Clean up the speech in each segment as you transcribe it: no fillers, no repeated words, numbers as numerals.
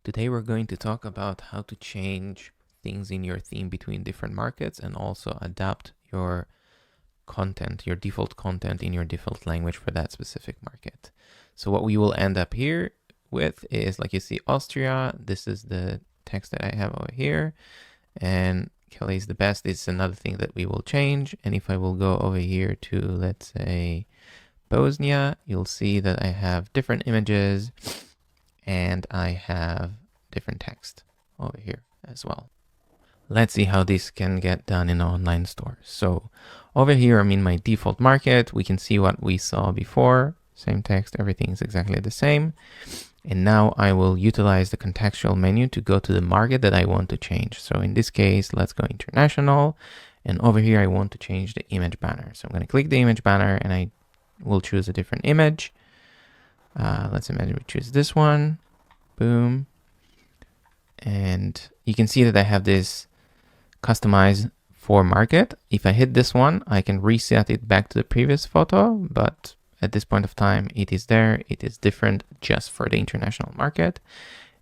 Today we're going to talk about how to change things in your theme between different markets and also adapt your content, your default content in your default language for that specific market. So what we will end up here with is, like you see, Austria. This is the text that I have over here. And Kelly is the best is another thing that we will change. And if I will go over here to, let's say, Bosnia, you'll see that I have different images and I have different text over here as well. Let's see how this can get done in an online store. So over here, I'm in my default market. We can see what we saw before. Same text, everything is exactly the same. And now I will utilize the contextual menu to go to the market that I want to change. So in this case, let's go international. And over here, I want to change the image banner. So I'm going to click the image banner and I will choose a different image. Let's imagine we choose this one. Boom. And you can see that I have this customize for market. If I hit this one, I can reset it back to the previous photo, but at this point of time, it is there. It is different just for the international market.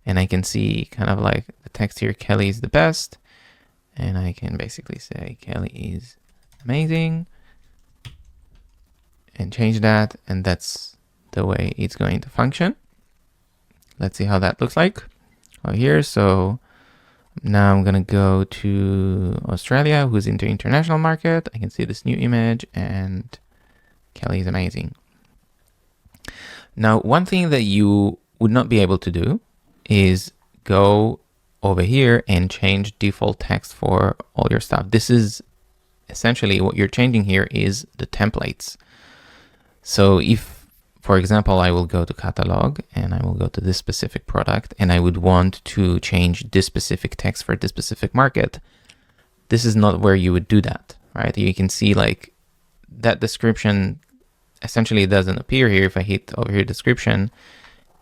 And I can see kind of like the text here, Kelly is the best. And I can basically say Kelly is amazing and change that. And that's the way it's going to function. Let's see how that looks like over here. So now I'm going to go to Australia, who's in the international market. I can see this new image and Kelly is amazing. Now, one thing that you would not be able to do is go over here and change default text for all your stuff. This is essentially what you're changing here is the templates. So if, for example, I will go to catalog and I will go to this specific product and I would want to change this specific text for this specific market, this is not where you would do that, right? You can see like that description essentially doesn't appear here. If I hit over here description,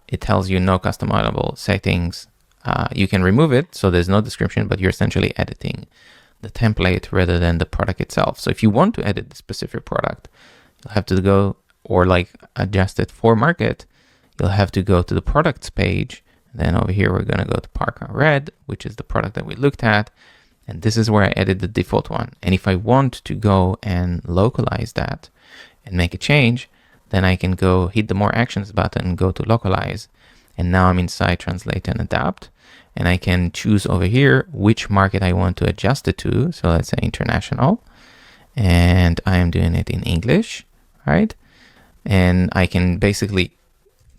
it tells you no customizable settings. You can remove it, so there's no description, but you're essentially editing the template rather than the product itself. So if you want to edit the specific product, you'll have to go or like adjust it for market. You'll have to go to the products page. Then over here, we're going to go to Parka Red, which is the product that we looked at. And this is where I edit the default one. And if I want to go and localize that and make a change, then I can go hit the more actions button and go to localize. And now I'm inside Translate and Adapt. And I can choose over here which market I want to adjust it to. So let's say international. And I am doing it in English, right? And I can basically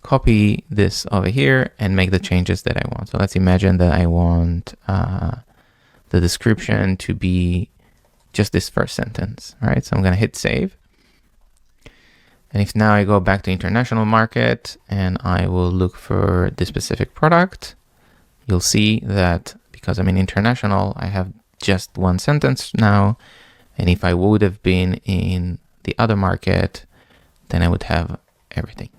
copy this over here and make the changes that I want. So let's imagine that I want the description to be just this first sentence, right? So I'm going to hit save. And if now I go back to international market and I will look for this specific product, you'll see that because I'm in international, I have just one sentence now. And if I would have been in the other market, then I would have everything.